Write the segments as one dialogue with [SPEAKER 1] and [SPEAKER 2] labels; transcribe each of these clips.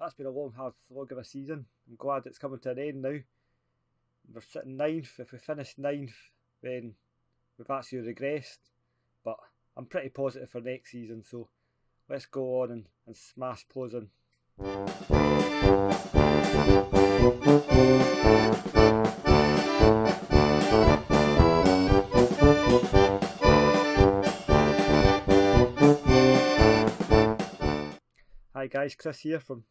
[SPEAKER 1] that's been a long, hard slog of a season. I'm glad it's coming to an end now. We're sitting 9th. If we finish 9th, then we've actually regressed. But I'm pretty positive for next season, so let's go on and smash Plauen. Hi guys, Chris here from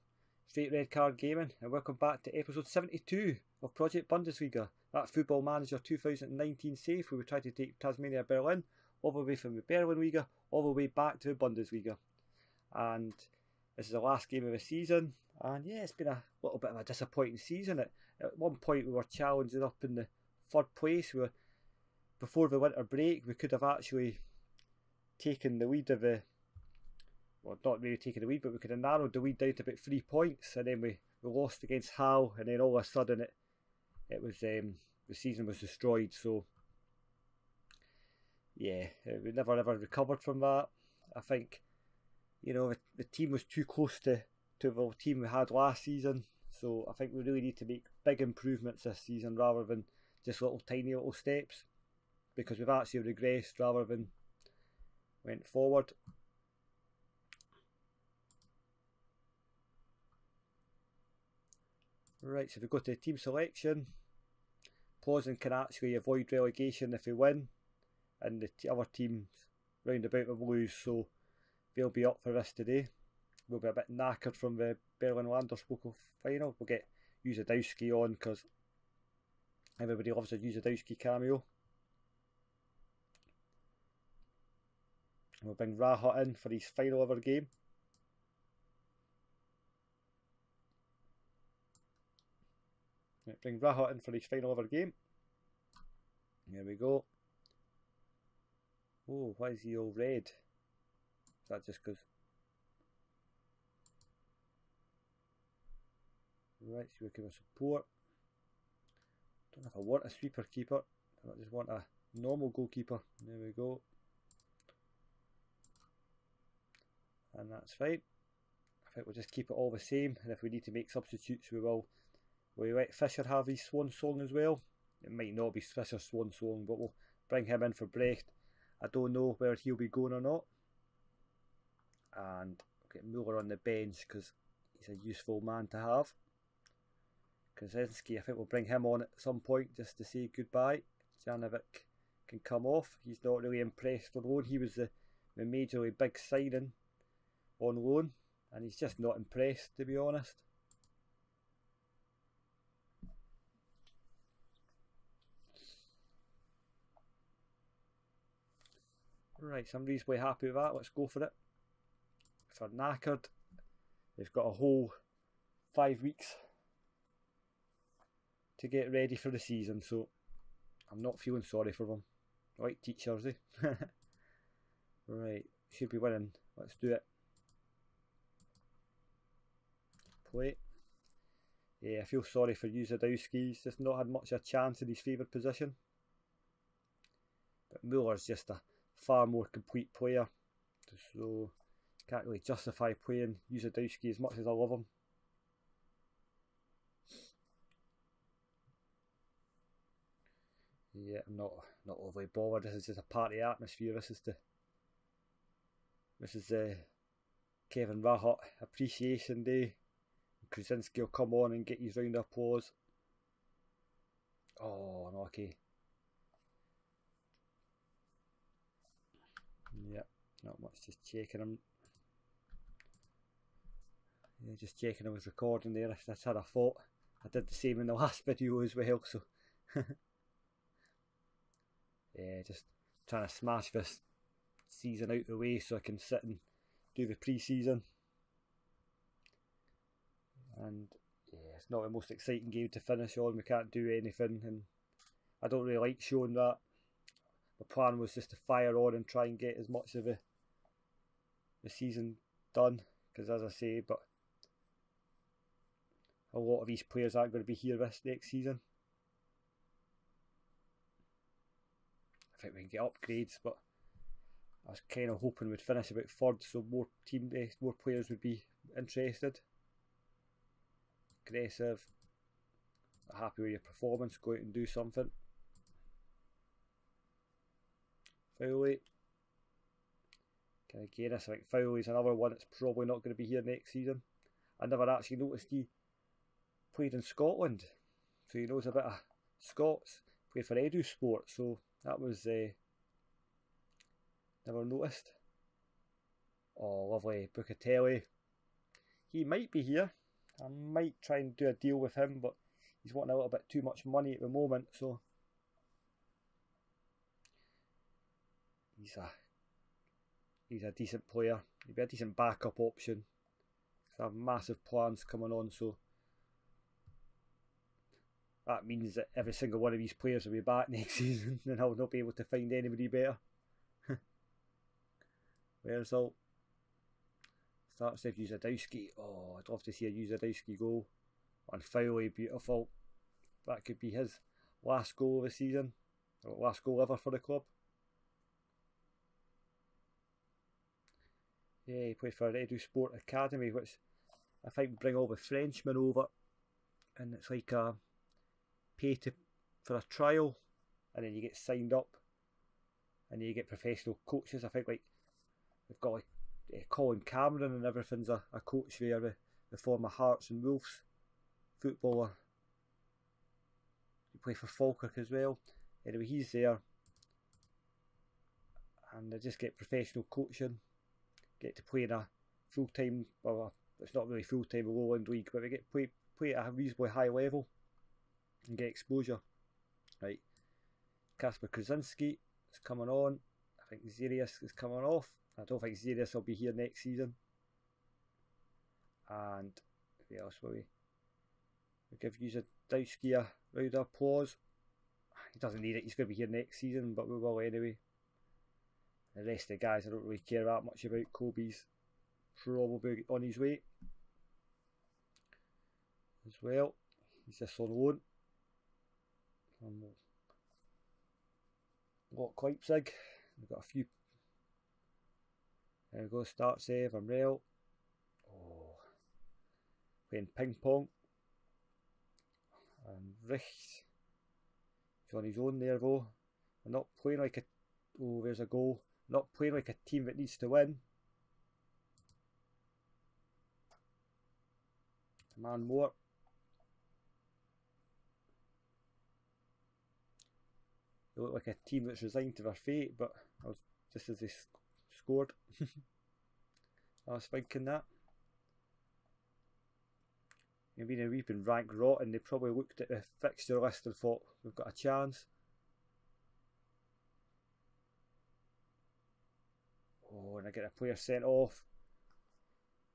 [SPEAKER 1] Straight Red Card Gaming, and welcome back to episode 72 of Project Bundesliga, that Football Manager 2019 save where we try to take Tasmania Berlin all the way from the Berlin Liga all the way back to the Bundesliga. And this is the last game of the season, and yeah, it's been a little bit of a disappointing season. At one point we were challenging up in the 3rd place. Before the winter break we could have actually taken the lead of the, well, not really taking the lead, but we could have narrowed the lead down to about 3 points, and then we lost against Hull, and then all of a sudden it was the season was destroyed. So yeah, we never ever recovered from that. I think, you know, the team was too close to the team we had last season, so I think we really need to make big improvements this season rather than just tiny little steps, because we've actually regressed rather than went forward. Right, so if we go to team selection, Plauen can actually avoid relegation if we win, and the other teams round about will lose, so they'll be up for this today. We'll be a bit knackered from the Berlin Landespocal final. We'll get Uzadowski on because everybody loves a Uzadowski cameo. We'll bring Rahat in for his final ever game. Bring Rahat in for his final ever game. There we go. Oh, why is he all red? Is that just because? Right, so we're giving support. Don't know if I want a sweeper keeper. I just want a normal goalkeeper. There we go. And that's fine. I think we'll just keep it all the same, and if we need to make substitutes we will. We let Fisher have his swan song as well. It might not be Fisher's swan song, but we'll bring him in for Brecht. I don't know whether he'll be going or not. And we'll get Muller on the bench because he's a useful man to have. Kaczynski, I think we'll bring him on at some point just to say goodbye. Janovic can come off. He's not really impressed on loan. He was the majorly big signing on loan, and he's just not impressed, to be honest. Right, so I'm reasonably happy with that. Let's go for it. If they're knackered, they've got a whole 5 weeks to get ready for the season, so I'm not feeling sorry for them. I like teachers, eh? Right, should be winning. Let's do it. Play. Yeah, I feel sorry for Uzadowski. He's just not had much of a chance in his favoured position. But Muller's just a far more complete player, so can't really justify playing Uzadowski as much as I love him. Yeah, I'm not overly bothered. This is just a party atmosphere. This is the Kevin Rahat Appreciation Day. Kaczynski will come on and get his round of applause. Oh, unlucky. Yep, not much, just checking him. Yeah, just checking I was recording there. That's how I thought. I did the same in the last video as well, so yeah, just trying to smash this season out the way so I can sit and do the pre-season. And yeah, it's not the most exciting game to finish on. We can't do anything, and I don't really like showing that. The plan was just to fire on and try and get as much of the season done, because as I say, but a lot of these players aren't going to be here this next season. I think we can get upgrades, but I was kind of hoping we'd finish about 3rd, so more players would be interested. aggressive, happy with your performance, go out and do something. Fowley. Again, I think Fowley's another one that's probably not going to be here next season. I never actually noticed he played in Scotland, so he knows a bit of Scots. Played for Edu Sport, so that was never noticed. Oh, lovely Bucatelli. He might be here. I might try and do a deal with him, but he's wanting a little bit too much money at the moment, so he's a decent player. He'd be a decent backup option. I have massive plans coming on, so that means that every single one of these players will be back next season, and I'll not be able to find anybody better. Where's all? Starts with Uzadowski. Oh, I'd love to see a Uzadowski goal. And Fowley, beautiful. That could be his last goal of the season, or last goal ever for the club. Yeah, he played for Edu Sport Academy, which I think bring all the Frenchmen over, and it's like a pay for a trial, and then you get signed up, and then you get professional coaches. I think like they've got like Colin Cameron and everything's a coach there, the former Hearts and Wolves footballer. He played for Falkirk as well. Anyway, he's there, and they just get professional coaching, get to play in a full-time, well, it's not really full-time Lowland League, but they get play at a reasonably high level and get exposure. Right, Kasper Krasinski is coming on. I think Zarius is coming off. I don't think Zarius will be here next season. And who else will we? We'll give Uzadowski a round of applause. He doesn't need it, he's going to be here next season, but we will anyway. The rest of the guys I don't really care that much about. Kobe's probably on his way as well. He's just on loan. Got Leipzig. We've got a few. There we go, Startsev, Amrel. Oh, playing ping pong. And Richt. He's on his own there though. We're not playing like a. Oh, there's a goal. Not playing like a team that needs to win. A man more. They look like a team that's resigned to their fate, but I was just as they scored. I was thinking that. Maybe we've been ranked rotten. They probably looked at the fixture list and thought we've got a chance. Oh, and I get a player sent off.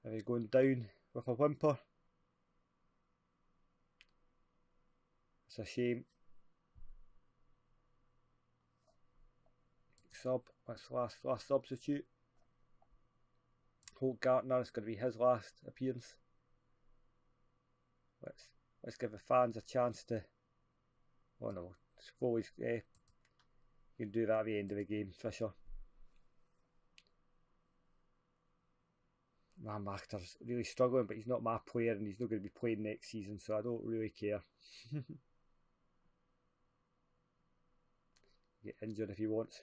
[SPEAKER 1] And he's going down with a whimper. It's a shame. Sub, that's last substitute. Holt Gartner, it's going to be his last appearance. Let's give the fans a chance to. Oh no, Foley's. You can do that at the end of the game, Fisher. My Markter's really struggling, but he's not my player and he's not going to be playing next season, so I don't really care. Get injured if he wants.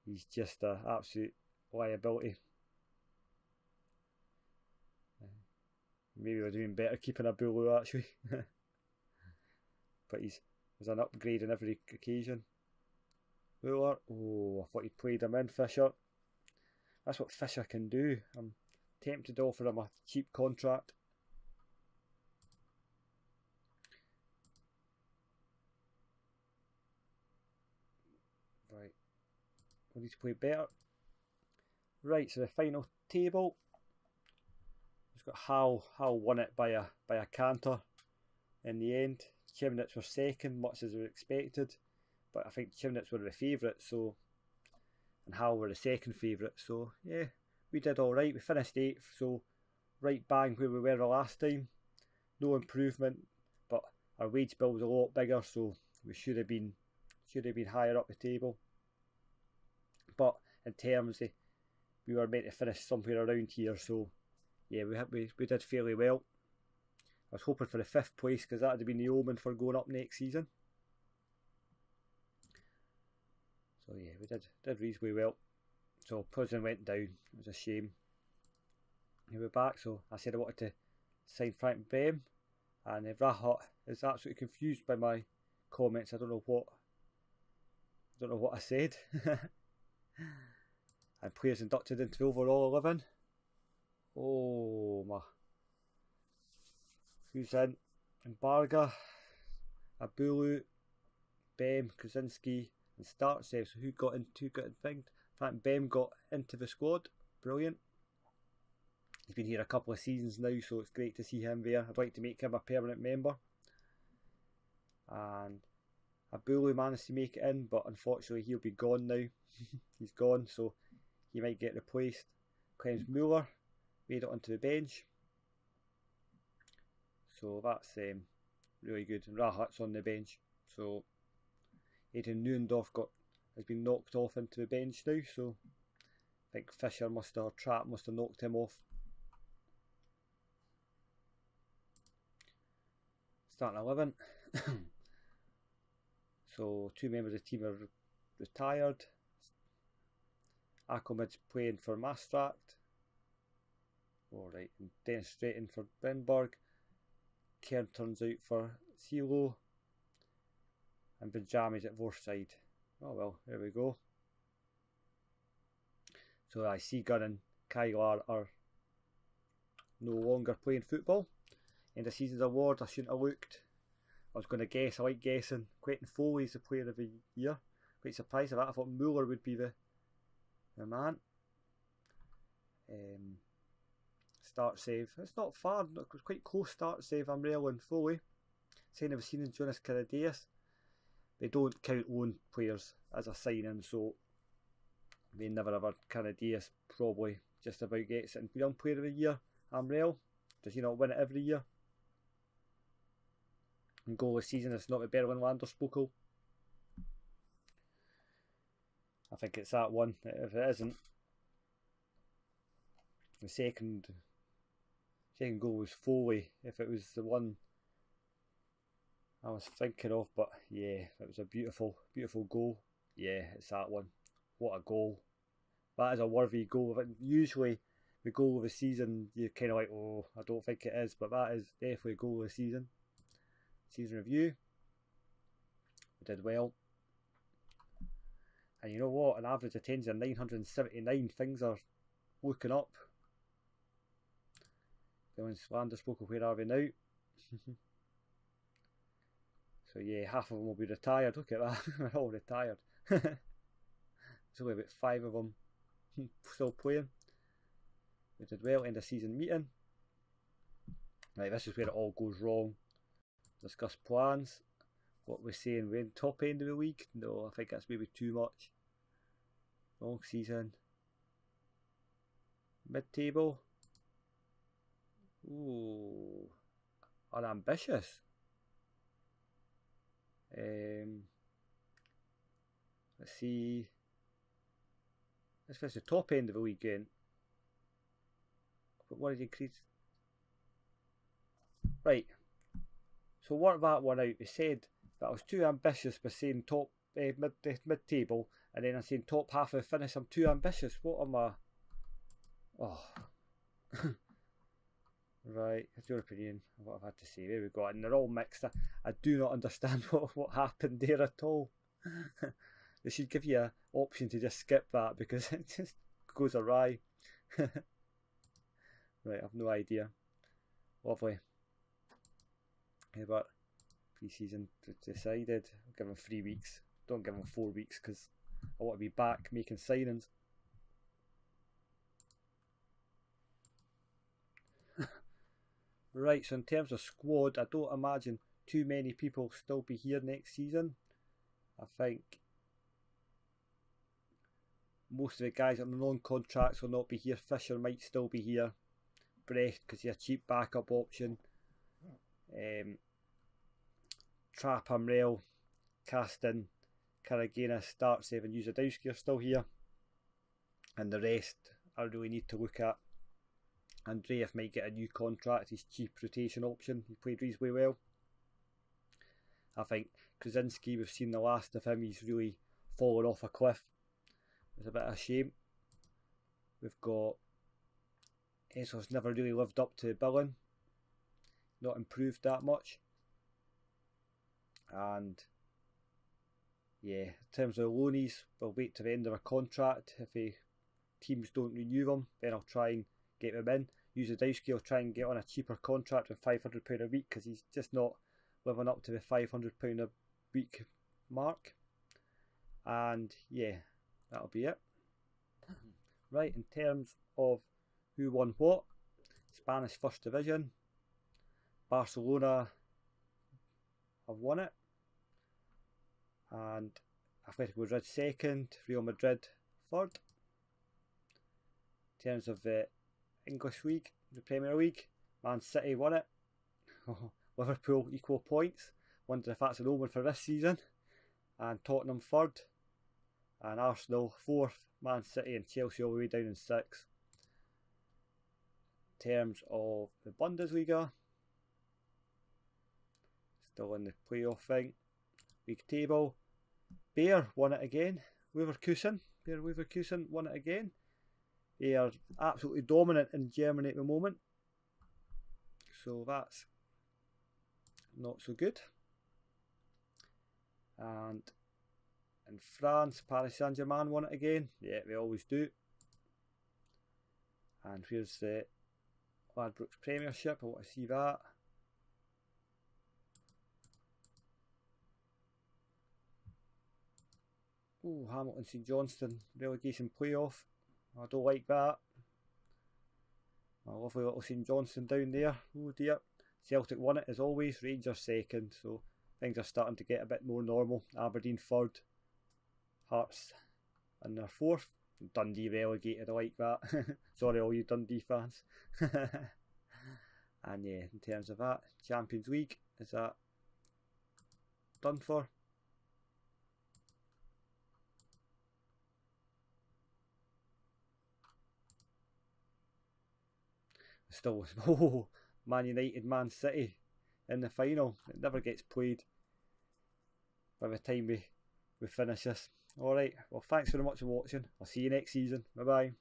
[SPEAKER 1] He's just an absolute liability. Maybe we're doing better keeping a Bulu actually. But there's an upgrade on every occasion. Buller. Oh, I thought he played him in, Fisher. That's what Fisher can do. I'm tempted to offer him a cheap contract. Right. We need to play better. Right, so the final table. We've got Hull won it by a canter in the end. Chemnitz were second, much as we expected. But I think Chemnitz were the favourites, so, and Hull were the second favourite, so yeah, we did alright. We finished 8th, so right bang where we were the last time. No improvement, but our wage bill was a lot bigger, so we should have been higher up the table. But in terms of, we were meant to finish somewhere around here, so yeah, we did fairly well. I was hoping for the 5th place because that would have been the omen for going up next season. So yeah, we did reasonably well. So Prison went down. It was a shame. Here we're back. So I said I wanted to sign Frank Bem, and Rahat is absolutely confused by my comments. I don't know what I said. And players inducted into the overall 11. Oh my! Who's in? Embarga, Abulu, Bem, Krasinski, and Startsev. So who got in thinged? In fact, Bem got into the squad. Brilliant. He's been here a couple of seasons now, so it's great to see him there. I'd like to make him a permanent member. And Abulu managed to make it in, but unfortunately he'll be gone now. He's gone, so he might get replaced. Clems Muller made it onto the bench. So that's really good. And Rahat's on the bench. So Adrian Neuendorf has been knocked off into the bench now. So I think Fischer Trapp must have knocked him off. Starting 11. So 2 members of the team are retired. Ackelmid's playing for Maastricht. Alright, and Dennis Straighten for Brenberg. Kern turns out for CeeLo. And Benjami's at Vorside. Oh well, there we go. So I see Gunn and Kylar are no longer playing football. In the season's award, I shouldn't have looked. I was going to guess. I like guessing. Quentin Foley's the player of the year. Quite surprised at that. I thought Muller would be the man. Start save. It's not far. It was quite close. Start save. Amrell and Foley. Signing of Seen Jonas Caradeas. They don't count loan players as a signing, so they never ever. Caradeas probably just about gets it. And Young Player of the Year. Amrell. Does he not win it every year? And goal of the season, it's not the Berlin Landerspokal. I think it's that one. If it isn't, the second goal was Foley. If it was the one I was thinking of, but yeah, it was a beautiful goal. Yeah, it's that one. What a goal! That is a worthy goal. Usually, the goal of the season, you're kind of like, oh, I don't think it is, but that is definitely a goal of the season. Season review. We did well. And you know what? An average attendance of 979. Things are looking up. Going Landerspokal, where are we now? So yeah, half of them will be retired. Look at that. They're all retired. There's only about 5 of them still playing. We did well. End of season meeting. Right, this is where it all goes wrong. Discuss plans. What we're saying, we're in top end of the league. No, I think that's maybe too much. Long season. Mid-table. Ooh, unambitious. Let's see. This is the top end of the league again. But what did you increase? Right. So work that one out. They said that I was too ambitious by saying top mid-table, and then I'm saying top half of the finish. I'm too ambitious. What am I? Oh. Right, that's your opinion of what I've had to say. There we go, and they're all mixed. I do not understand what happened there at all. They should give you an option to just skip that because it just goes awry. Right, I've no idea. Lovely. But pre-season decided. I'll give them 3 weeks. Don't give them 4 weeks because I want to be back making signings. Right, so in terms of squad, I don't imagine too many people will still be here next season. I think most of the guys on the non-contracts will not be here. Fisher might still be here. Brecht, because he's a cheap backup option. Trapp, Amrell, Caston, Caragena, Startsev and Uzadowski are still here. And the rest I really need to look at. Andreev might get a new contract. He's cheap rotation option. He played reasonably well. I think Krasinski, we've seen the last of him. He's really fallen off a cliff. It's a bit of a shame. We've got Esso's never really lived up to billing. Not improved that much. And yeah, in terms of loanies, we'll wait to the end of a contract. If teams don't renew them, then I'll try and get him in. Uzadowski will try and get on a cheaper contract with £500 a week because he's just not living up to the £500 a week mark. And yeah, that'll be it. Right, in terms of who won what, Spanish First Division, Barcelona have won it, and Atletico Madrid second, Real Madrid third. In terms of the English League, the Premier League, Man City won it. Liverpool equal points. Wonder if that's an omen for this season. And Tottenham third, and Arsenal fourth. Man City and Chelsea all the way down in sixth. In terms of the Bundesliga, still in the playoff thing. League table, Bayer won it again. Bayer Leverkusen won it again. They are absolutely dominant in Germany at the moment, so that's not so good. And in France, Paris Saint-Germain won it again. Yeah, they always do. And here's the Ladbrokes Premiership. I want to see that. Oh, Hamilton St Johnstone relegation playoff. I don't like that. My lovely little St Johnstone down there. Oh dear. Celtic won it as always. Rangers second. So things are starting to get a bit more normal. Aberdeen third. Hearts in their fourth. Dundee relegated. I like that. Sorry all you Dundee fans. And yeah, in terms of that, Champions League, is that done for? Still, oh, Man United, Man City in the final. It never gets played by the time we finish this. Alright, well thanks very much for watching. I'll see you next season. Bye bye.